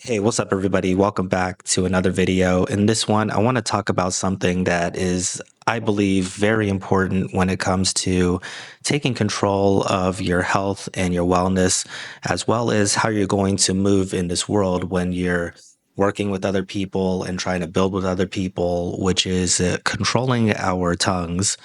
Hey, what's up, everybody? Welcome back to another video. In this one, I want to talk about something that is, I believe, very important when it comes to taking control of your health and your wellness, as well as how you're going to move in this world when you're working with other people and trying to build with other people, which is controlling our tongues.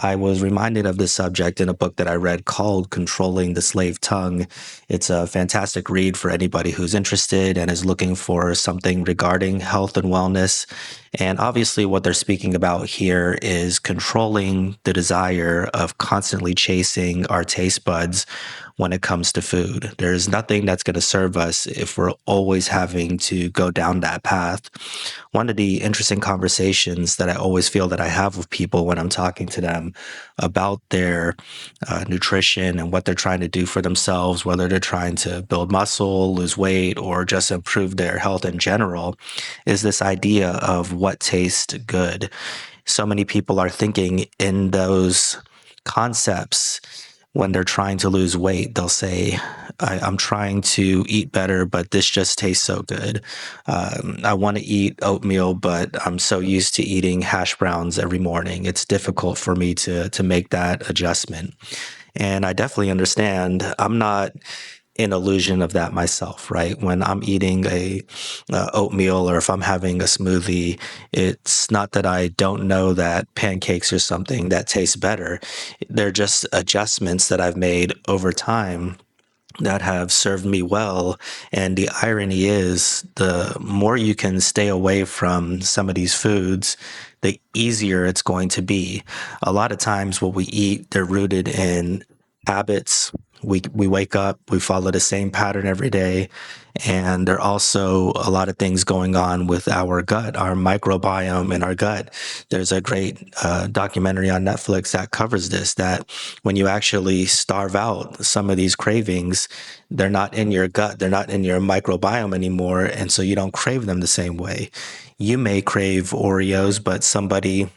I was reminded of this subject in a book that I read called Controlling the Slave Tongue. It's a fantastic read for anybody who's interested and is looking for something regarding health and wellness. And obviously, what they're speaking about here is controlling the desire of constantly chasing our taste buds when it comes to food. There's nothing that's going to serve us if we're always having to go down that path. One of the interesting conversations that I always feel that I have with people when I'm talking to them about their nutrition and what they're trying to do for themselves, whether they're trying to build muscle, lose weight, or just improve their health in general, is this idea of what tastes good. So many people are thinking in those concepts when they're trying to lose weight. They'll say, I'm trying to eat better, but this just tastes so good. I want to eat oatmeal, but I'm so used to eating hash browns every morning. It's difficult for me to make that adjustment. And I definitely understand. I'm not an illusion of that myself, right? When I'm eating a oatmeal or if I'm having a smoothie, it's not that I don't know that pancakes are something that tastes better. They're just adjustments that I've made over time that have served me well. And the irony is, the more you can stay away from some of these foods, the easier it's going to be. A lot of times, what we eat, they're rooted in habits. We wake up, we follow the same pattern every day. And there are also a lot of things going on with our gut, our microbiome in our gut. There's a great documentary on Netflix that covers this, that when you actually starve out some of these cravings, they're not in your gut, they're not in your microbiome anymore. And so you don't crave them the same way. You may crave Oreos, but somebody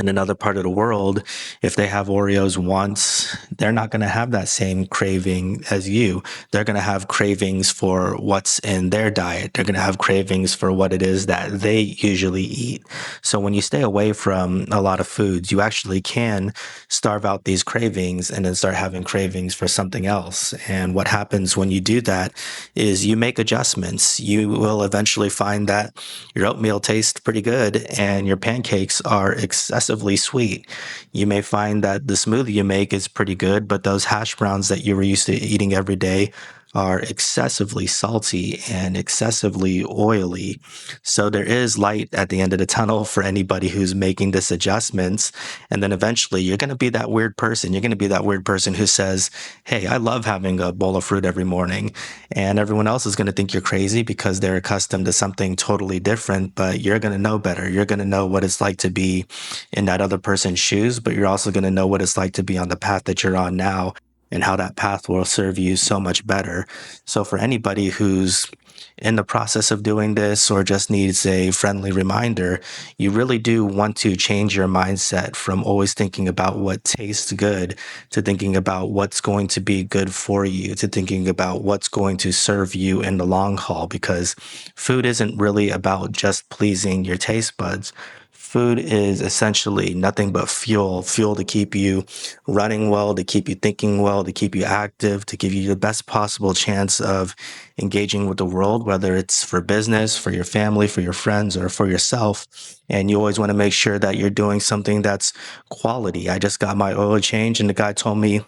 in another part of the world, if they have Oreos once, they're not going to have that same craving as you. They're going to have cravings for what's in their diet. They're going to have cravings for what it is that they usually eat. So when you stay away from a lot of foods, you actually can starve out these cravings and then start having cravings for something else. And what happens when you do that is you make adjustments. You will eventually find that your oatmeal tastes pretty good and your pancakes are excessively sweet. You may find that the smoothie you make is pretty good, but those hash browns that you were used to eating every day are excessively salty and excessively oily. So there is light at the end of the tunnel for anybody who's making this adjustments. And then eventually you're going to be that weird person. You're going to be that weird person who says, hey, I love having a bowl of fruit every morning. And everyone else is going to think you're crazy because they're accustomed to something totally different, but you're going to know better. You're going to know what it's like to be in that other person's shoes, but you're also going to know what it's like to be on the path that you're on now and how that path will serve you so much better. So for anybody who's in the process of doing this or just needs a friendly reminder, you really do want to change your mindset from always thinking about what tastes good to thinking about what's going to be good for you, to thinking about what's going to serve you in the long haul, because food isn't really about just pleasing your taste buds. Food is essentially nothing but fuel to keep you running well, to keep you thinking well, to keep you active, to give you the best possible chance of engaging with the world, whether it's for business, for your family, for your friends, or for yourself. And you always want to make sure that you're doing something that's quality. I just got my oil change, and the guy told me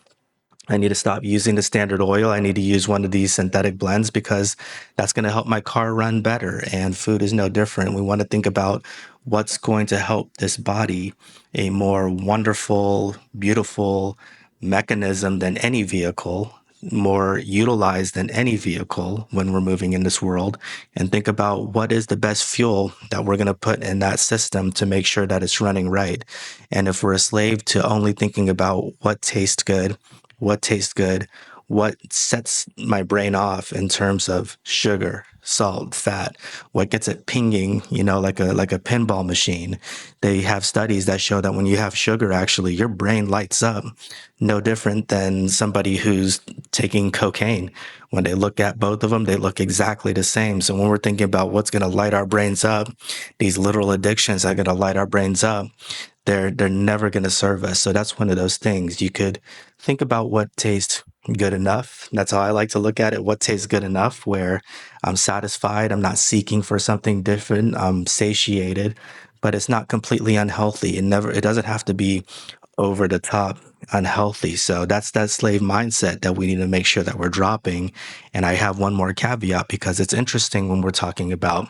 I need to stop using the standard oil. I need to use one of these synthetic blends because that's going to help my car run better. And food is no different. We want to think about what's going to help this body a more wonderful, beautiful mechanism than any vehicle, more utilized than any vehicle when we're moving in this world, and think about what is the best fuel that we're going to put in that system to make sure that it's running right. And if we're a slave to only thinking about what tastes good, what sets my brain off in terms of sugar, salt, fat, what gets it pinging, like a pinball machine. They have studies that show that when you have sugar, actually, your brain lights up, no different than somebody who's taking cocaine. When they look at both of them, they look exactly the same. So when we're thinking about what's going to light our brains up, these literal addictions that are going to light our brains up, they're never going to serve us. So that's one of those things. You could think about what tastes good enough. That's how I like to look at it. What tastes good enough where I'm satisfied, I'm not seeking for something different, I'm satiated, but it's not completely unhealthy. It doesn't have to be over the top unhealthy. So that's that slave mindset that we need to make sure that we're dropping. And I have one more caveat because it's interesting when we're talking about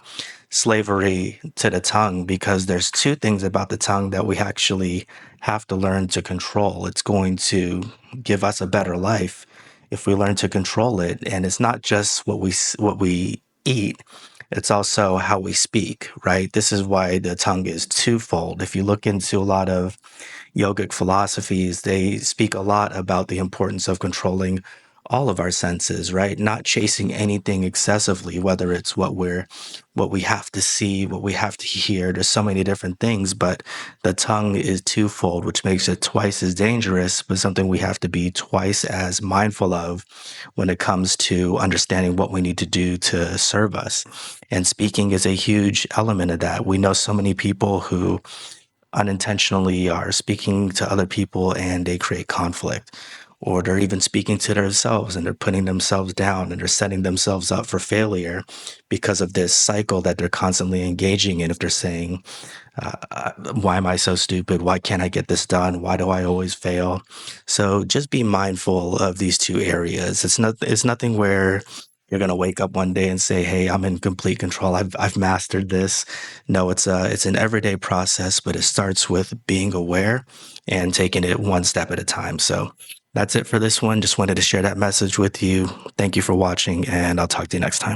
slavery to the tongue, because there's two things about the tongue that we actually have to learn to control. It's going to give us a better life if we learn to control it. And it's not just what we eat, it's also how we speak, right? This is why the tongue is twofold. If you look into a lot of yogic philosophies, they speak a lot about the importance of controlling all of our senses, right? Not chasing anything excessively, whether it's what we have to see, what we have to hear. There's so many different things, but the tongue is twofold, which makes it twice as dangerous, but something we have to be twice as mindful of when it comes to understanding what we need to do to serve us. And speaking is a huge element of that. We know so many people who unintentionally are speaking to other people and they create conflict, or they're even speaking to themselves and they're putting themselves down and they're setting themselves up for failure because of this cycle that they're constantly engaging in. If they're saying, why am I so stupid? Why can't I get this done? Why do I always fail? So just be mindful of these two areas. It's nothing where you're going to wake up one day and say, "Hey, I'm in complete control. I've mastered this." No, it's an everyday process, but it starts with being aware and taking it one step at a time. So that's it for this one. Just wanted to share that message with you. Thank you for watching, and I'll talk to you next time.